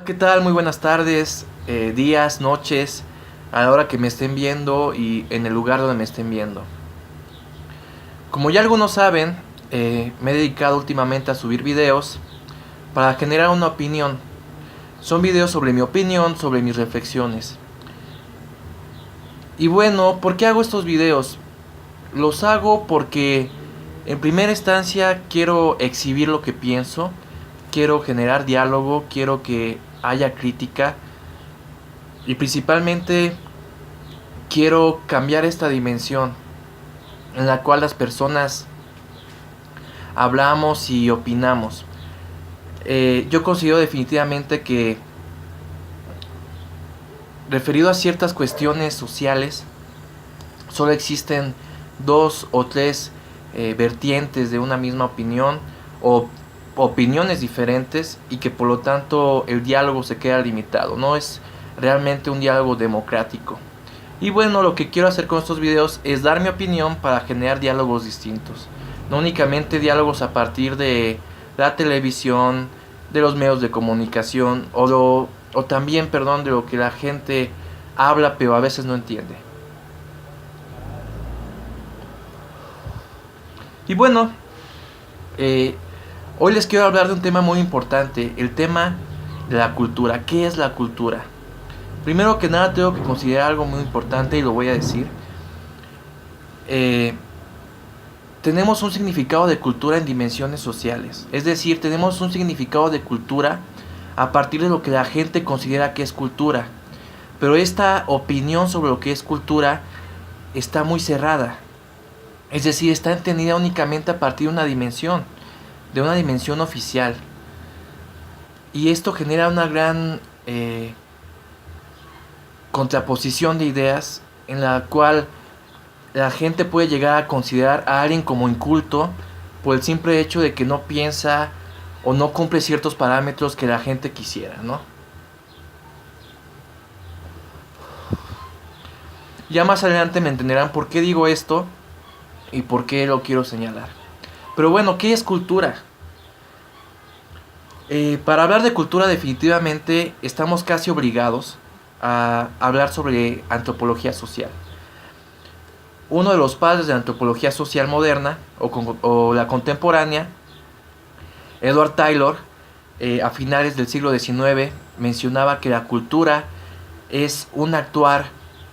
¿Qué tal? Muy buenas tardes, días, noches, a la hora que me estén viendo y en el lugar donde me estén viendo. Como ya algunos saben, me he dedicado últimamente a subir videos para generar una opinión. Son videos sobre mi opinión, sobre mis reflexiones. Y bueno, ¿por qué hago estos videos? Los hago porque en primera instancia quiero exhibir lo que pienso, quiero generar diálogo, quiero que haya crítica y principalmente quiero cambiar esta dimensión en la cual las personas hablamos y opinamos. Yo considero definitivamente que referido a ciertas cuestiones sociales solo existen dos o tres vertientes de una misma opinión o opiniones diferentes y que por lo tanto el diálogo se queda limitado, no es realmente un diálogo democrático. Y bueno, lo que quiero hacer con estos videos es dar mi opinión para generar diálogos distintos. No únicamente diálogos a partir de la televisión, de los medios de comunicación o también, perdón, de lo que la gente habla pero a veces no entiende. Y bueno, eh, hoy les quiero hablar de un tema muy importante, el tema de la cultura. ¿Qué es la cultura? Primero que nada tengo que considerar algo muy importante y lo voy a decir. Eh, tenemos un significado de cultura en dimensiones sociales. Es decir, tenemos un significado de cultura a partir de lo que la gente considera que es cultura. Pero esta opinión sobre lo que es cultura está muy cerrada. Es decir, está entendida únicamente a partir de una dimensión oficial. Y esto genera una gran contraposición de ideas en la cual la gente puede llegar a considerar a alguien como inculto por el simple hecho de que no piensa o no cumple ciertos parámetros que la gente quisiera, ¿no? Ya más adelante me entenderán por qué digo esto y por qué lo quiero señalar. Pero bueno, ¿qué es cultura? Para hablar de cultura definitivamente estamos casi obligados a hablar sobre antropología social. Uno de los padres de la antropología social moderna o la contemporánea, Edward Taylor, a finales del siglo XIX, mencionaba que la cultura es un actuar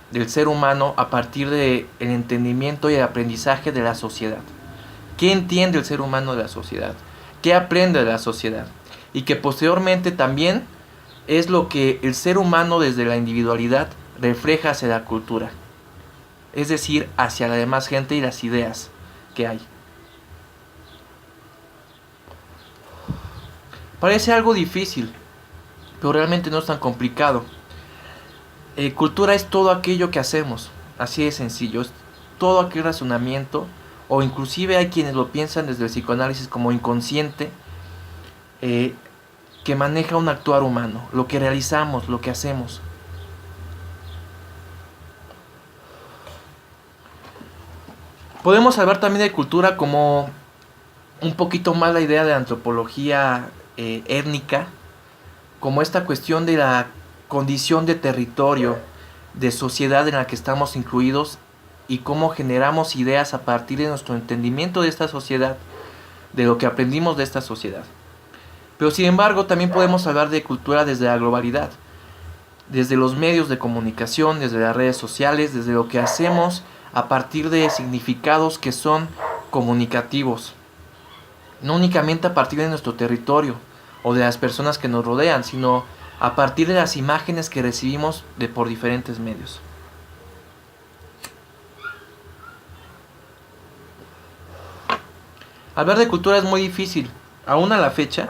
del ser humano a partir del entendimiento y el aprendizaje de la sociedad. ¿Qué entiende el ser humano de la sociedad? ¿Qué aprende de la sociedad? Y que posteriormente también es lo que el ser humano desde la individualidad refleja hacia la cultura. Es decir, hacia la demás gente y las ideas que hay. Parece algo difícil, pero realmente no es tan complicado. Cultura es todo aquello que hacemos, así de sencillo, es todo aquel razonamiento, o inclusive hay quienes lo piensan desde el psicoanálisis como inconsciente, que maneja un actuar humano, lo que realizamos, lo que hacemos. Podemos hablar también de cultura como un poquito más la idea de antropología étnica, como esta cuestión de la condición de territorio, de sociedad en la que estamos incluidos y cómo generamos ideas a partir de nuestro entendimiento de esta sociedad, de lo que aprendimos de esta sociedad. Pero sin embargo también podemos hablar de cultura desde la globalidad, desde los medios de comunicación, desde las redes sociales, desde lo que hacemos a partir de significados que son comunicativos, no únicamente a partir de nuestro territorio o de las personas que nos rodean, sino a partir de las imágenes que recibimos por diferentes medios. Hablar de cultura es muy difícil. Aún a la fecha,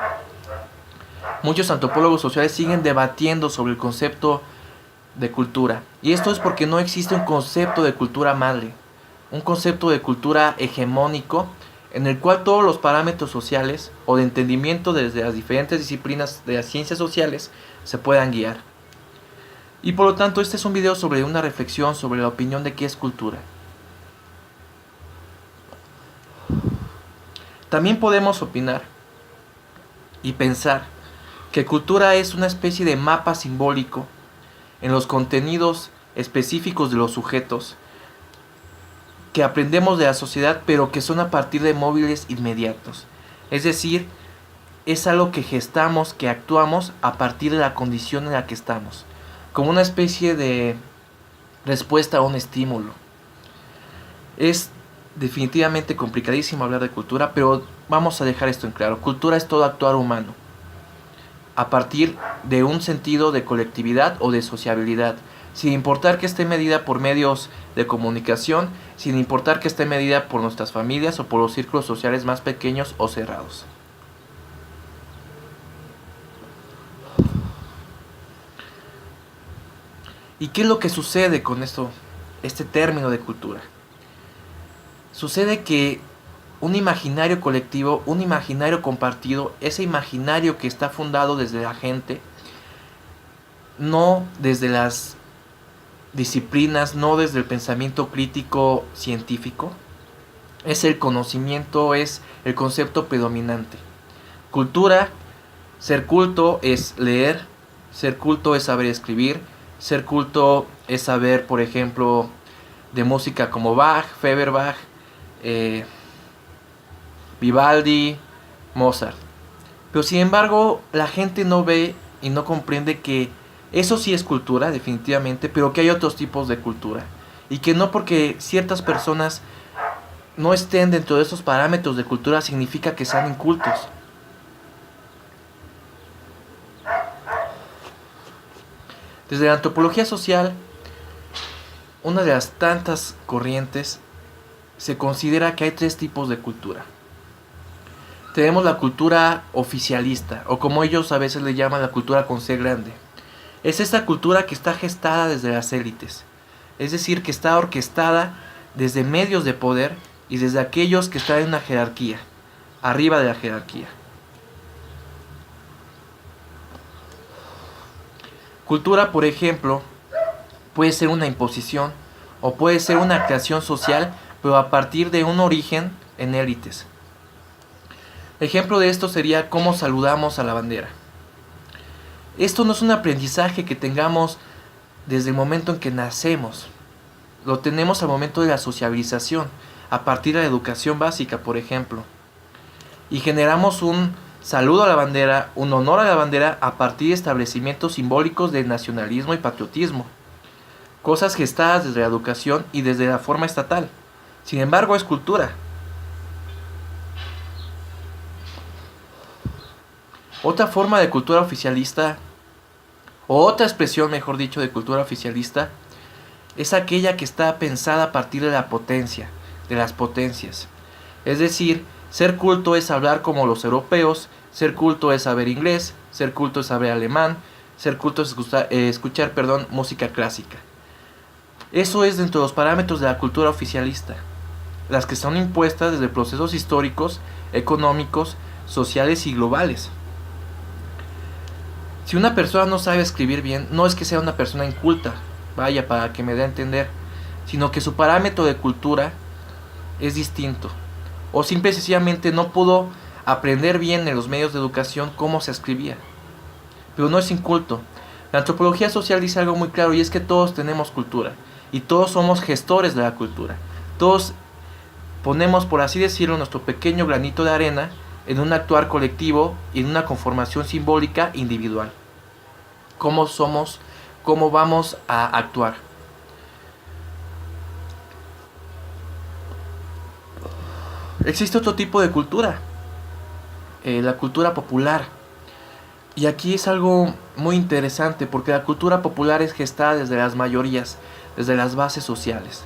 muchos antropólogos sociales siguen debatiendo sobre el concepto de cultura. Y esto es porque no existe un concepto de cultura madre, un concepto de cultura hegemónico en el cual todos los parámetros sociales o de entendimiento desde las diferentes disciplinas de las ciencias sociales se puedan guiar. Y por lo tanto este es un video sobre una reflexión sobre la opinión de qué es cultura. También podemos opinar y pensar que cultura es una especie de mapa simbólico en los contenidos específicos de los sujetos que aprendemos de la sociedad, pero que son a partir de móviles inmediatos. Es decir, es algo que gestamos, que actuamos a partir de la condición en la que estamos, como una especie de respuesta a un estímulo. Es definitivamente complicadísimo hablar de cultura, pero vamos a dejar esto en claro. Cultura es todo actuar humano, a partir de un sentido de colectividad o de sociabilidad, sin importar que esté medida por medios de comunicación, sin importar que esté medida por nuestras familias o por los círculos sociales más pequeños o cerrados. ¿Y qué es lo que sucede con esto, este término de cultura? Sucede que un imaginario colectivo, un imaginario compartido, ese imaginario que está fundado desde la gente, no desde las disciplinas, no desde el pensamiento crítico científico, es el conocimiento, es el concepto predominante. Cultura, ser culto es leer, ser culto es saber escribir, ser culto es saber, por ejemplo, de música como Bach, Feuerbach, Vivaldi, Mozart. Pero sin embargo, la gente no ve y no comprende que eso sí es cultura, definitivamente, pero que hay otros tipos de cultura. Y que no porque ciertas personas no estén dentro de esos parámetros de cultura significa que sean incultos. Desde la antropología social, una de las tantas corrientes, se considera que hay tres tipos de cultura. Tenemos la cultura oficialista, o como ellos a veces le llaman la cultura con C grande. Es esta cultura que está gestada desde las élites, es decir, que está orquestada desde medios de poder y desde aquellos que están en una jerarquía, arriba de la jerarquía. Cultura, por ejemplo, puede ser una imposición o puede ser una creación social, pero a partir de un origen en élites. Ejemplo de esto sería cómo saludamos a la bandera. Esto no es un aprendizaje que tengamos desde el momento en que nacemos. Lo tenemos al momento de la sociabilización, a partir de la educación básica, por ejemplo. Y generamos un saludo a la bandera, un honor a la bandera a partir de establecimientos simbólicos de nacionalismo y patriotismo. Cosas gestadas desde la educación y desde la forma estatal. Sin embargo, es cultura. Otra forma de cultura oficialista, o otra expresión, mejor dicho, de cultura oficialista, es aquella que está pensada a partir de la potencia, de las potencias. Es decir, ser culto es hablar como los europeos, ser culto es saber inglés, ser culto es saber alemán, ser culto es escuchar música clásica. Eso es dentro de los parámetros de la cultura oficialista, las que son impuestas desde procesos históricos, económicos, sociales y globales. Si una persona no sabe escribir bien, no es que sea una persona inculta, vaya, para que me dé a entender, sino que su parámetro de cultura es distinto. O simple y sencillamente no pudo aprender bien en los medios de educación cómo se escribía. Pero no es inculto. La antropología social dice algo muy claro, y es que todos tenemos cultura. Y todos somos gestores de la cultura. Todos ponemos, por así decirlo, nuestro pequeño granito de arena en un actuar colectivo y en una conformación simbólica individual. ¿Cómo somos? ¿Cómo vamos a actuar? Existe otro tipo de cultura, la cultura popular. Y aquí es algo muy interesante, porque la cultura popular es gestada desde las mayorías, desde las bases sociales.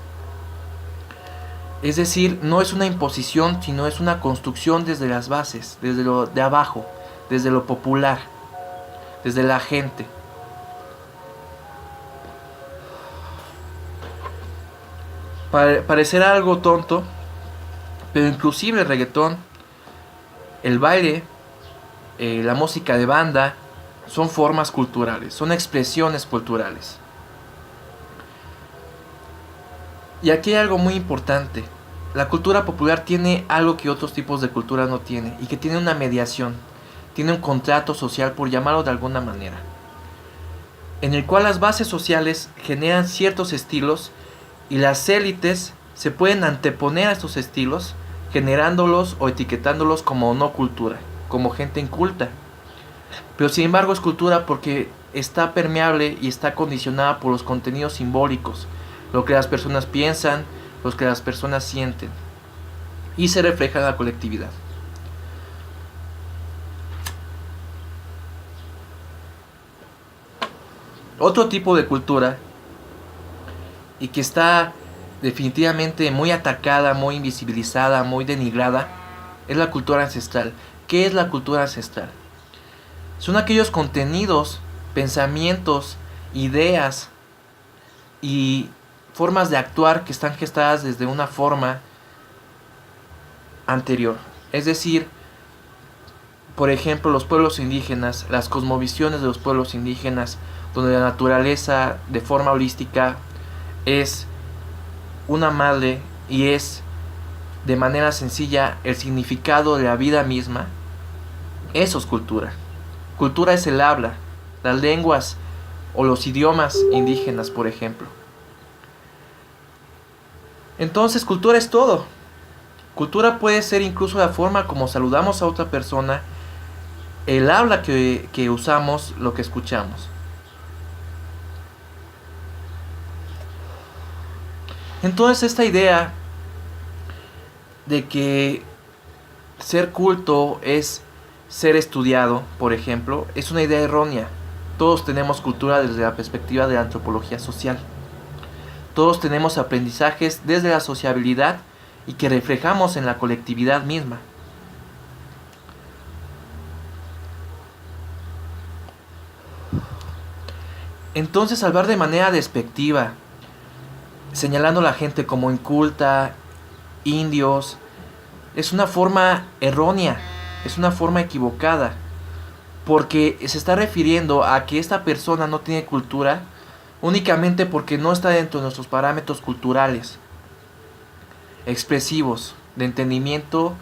Es decir, no es una imposición, sino es una construcción desde las bases, desde lo de abajo, desde lo popular, desde la gente. Parecerá algo tonto, pero inclusive el reggaetón, el baile, la música de banda, son formas culturales, son expresiones culturales. Y aquí hay algo muy importante. La cultura popular tiene algo que otros tipos de cultura no tienen, y que tiene una mediación. tiene un contrato social, por llamarlo de alguna manera, en el cual las bases sociales generan ciertos estilos y las élites se pueden anteponer a estos estilos, generándolos o etiquetándolos como no cultura, como gente inculta. Pero sin embargo es cultura porque está permeable y está condicionada por los contenidos simbólicos, lo que las personas piensan, lo que las personas sienten, y se refleja en la colectividad. Otro tipo de cultura, y que está definitivamente muy atacada, muy invisibilizada, muy denigrada, es la cultura ancestral. ¿Qué es la cultura ancestral? Son aquellos contenidos, pensamientos, ideas y formas de actuar que están gestadas desde una forma anterior. Es decir, por ejemplo, los pueblos indígenas, las cosmovisiones de los pueblos indígenas, donde la naturaleza de forma holística es una madre y es de manera sencilla el significado de la vida misma. Eso es cultura. Cultura es el habla, las lenguas o los idiomas indígenas, por ejemplo. Entonces, cultura es todo. Cultura puede ser incluso la forma como saludamos a otra persona, el habla que usamos, lo que escuchamos. Entonces, esta idea de que ser culto es ser estudiado, por ejemplo, es una idea errónea. Todos tenemos cultura desde la perspectiva de la antropología social. Todos tenemos aprendizajes desde la sociabilidad y que reflejamos en la colectividad misma. Entonces, hablar de manera despectiva, señalando a la gente como inculta, indios, es una forma errónea, es una forma equivocada, porque se está refiriendo a que esta persona no tiene cultura únicamente porque no está dentro de nuestros parámetros culturales, expresivos, de entendimiento,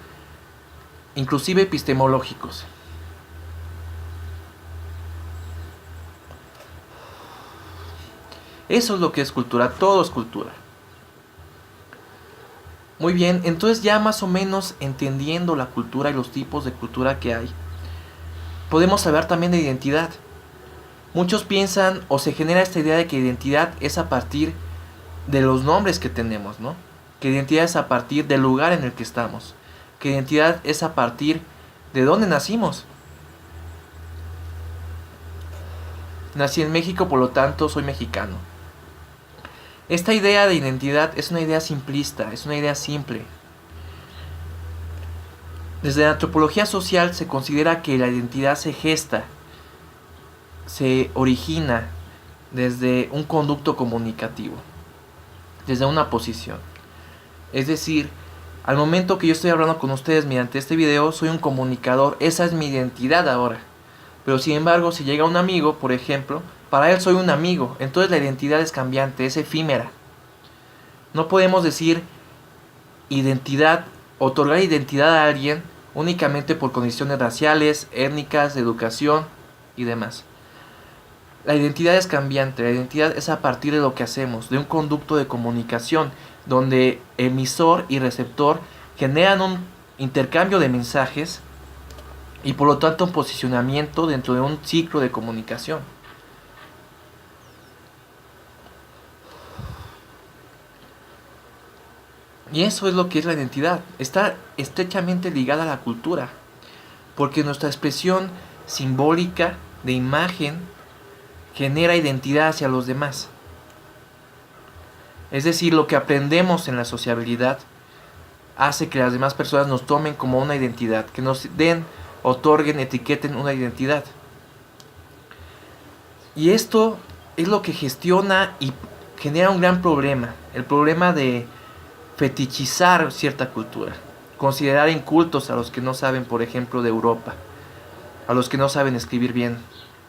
inclusive epistemológicos. Eso es lo que es cultura, todo es cultura. Muy bien, entonces ya más o menos entendiendo la cultura y los tipos de cultura que hay, podemos hablar también de identidad. Muchos piensan o se genera esta idea de que identidad es a partir de los nombres que tenemos, ¿no? Que identidad es a partir del lugar en el que estamos. Que identidad es a partir de dónde nacimos. Nací en México, por lo tanto soy mexicano. Esta idea de identidad es una idea simplista, es una idea simple. Desde la antropología social se considera que la identidad se gesta, se origina desde un conducto comunicativo, desde una posición. Es decir, al momento que yo estoy hablando con ustedes mediante este video, soy un comunicador, esa es mi identidad ahora. Pero sin embargo, si llega un amigo, por ejemplo, para él soy un amigo, entonces la identidad es cambiante, es efímera. No podemos decir identidad, otorgar identidad a alguien únicamente por condiciones raciales, étnicas, de educación y demás. La identidad es cambiante, la identidad es a partir de lo que hacemos, de un conducto de comunicación, donde emisor y receptor generan un intercambio de mensajes y por lo tanto un posicionamiento dentro de un ciclo de comunicación. Y eso es lo que es la identidad. Está estrechamente ligada a la cultura, porque nuestra expresión simbólica de imagen genera identidad hacia los demás. Es decir, lo que aprendemos en la sociabilidad hace que las demás personas nos tomen como una identidad, que nos den, otorguen, etiqueten una identidad. Y esto es lo que gestiona y genera un gran problema, el problema de fetichizar cierta cultura, considerar incultos a los que no saben, por ejemplo, de Europa, a los que no saben escribir bien,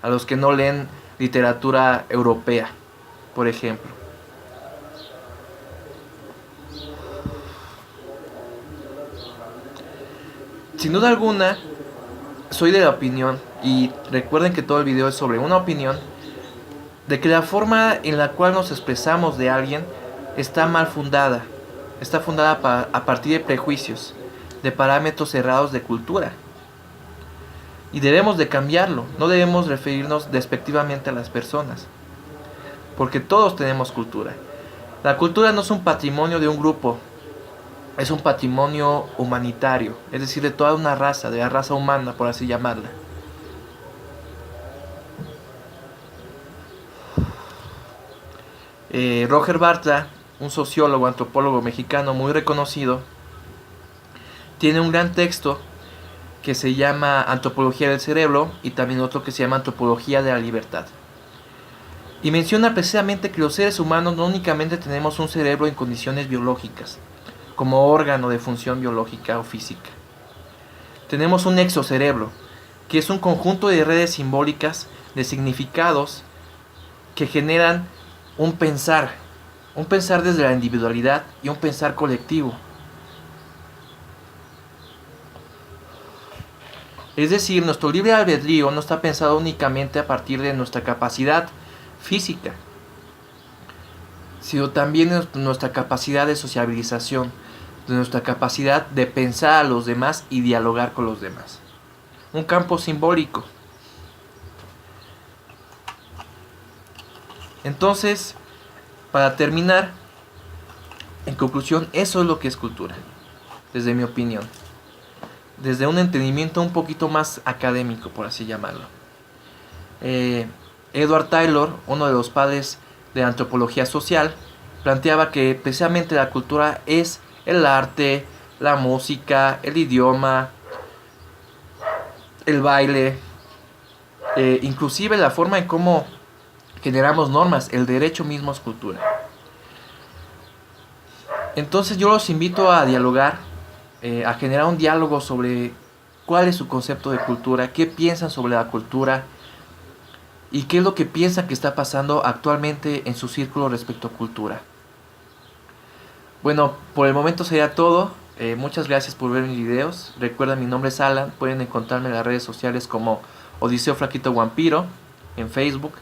a los que no leen literatura europea, por ejemplo. Sin duda alguna, soy de la opinión, y recuerden que todo el video es sobre una opinión, de que la forma en la cual nos expresamos de alguien está mal fundada. Está fundada a partir de prejuicios, de parámetros cerrados de cultura. Y debemos de cambiarlo. No debemos referirnos despectivamente a las personas, porque todos tenemos cultura. La cultura no es un patrimonio de un grupo, es un patrimonio humanitario, es decir, de toda una raza, de la raza humana, por así llamarla. Roger Bartra, un sociólogo, antropólogo mexicano muy reconocido, tiene un gran texto que se llama Antropología del Cerebro y también otro que se llama Antropología de la Libertad. Y menciona precisamente que los seres humanos no únicamente tenemos un cerebro en condiciones biológicas, como órgano de función biológica o física. Tenemos un exocerebro, que es un conjunto de redes simbólicas, de significados, que generan un pensar desde la individualidad y un pensar colectivo. Es decir, nuestro libre albedrío no está pensado únicamente a partir de nuestra capacidad física, sino también de nuestra capacidad de sociabilización, de nuestra capacidad de pensar a los demás y dialogar con los demás. Un campo simbólico. Entonces, para terminar, en conclusión, eso es lo que es cultura, desde mi opinión. Desde un entendimiento un poquito más académico, por así llamarlo. Edward Taylor, uno de los padres de la antropología social, planteaba que precisamente la cultura es el arte, la música, el idioma, el baile, inclusive la forma en cómo generamos normas. El derecho mismo es cultura. Entonces yo los invito a dialogar, a generar un diálogo sobre cuál es su concepto de cultura, qué piensan sobre la cultura y qué es lo que piensan que está pasando actualmente en su círculo respecto a cultura. Bueno, por el momento sería todo. Muchas gracias por ver mis videos. Recuerden, mi nombre es Alan. Pueden encontrarme en las redes sociales como Odiseo Flaquito Vampiro en Facebook.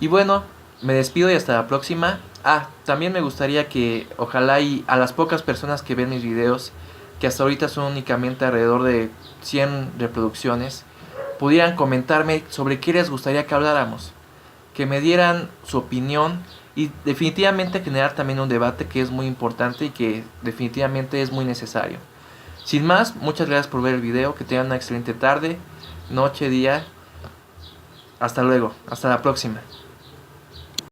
Y bueno, me despido y hasta la próxima. También me gustaría que ojalá y a las pocas personas que ven mis videos, que hasta ahorita son únicamente alrededor de 100 reproducciones, pudieran comentarme sobre qué les gustaría que habláramos, que me dieran su opinión y definitivamente generar también un debate que es muy importante y que definitivamente es muy necesario. Sin más, muchas gracias por ver el video, que tengan una excelente tarde, noche, día. Hasta luego, hasta la próxima.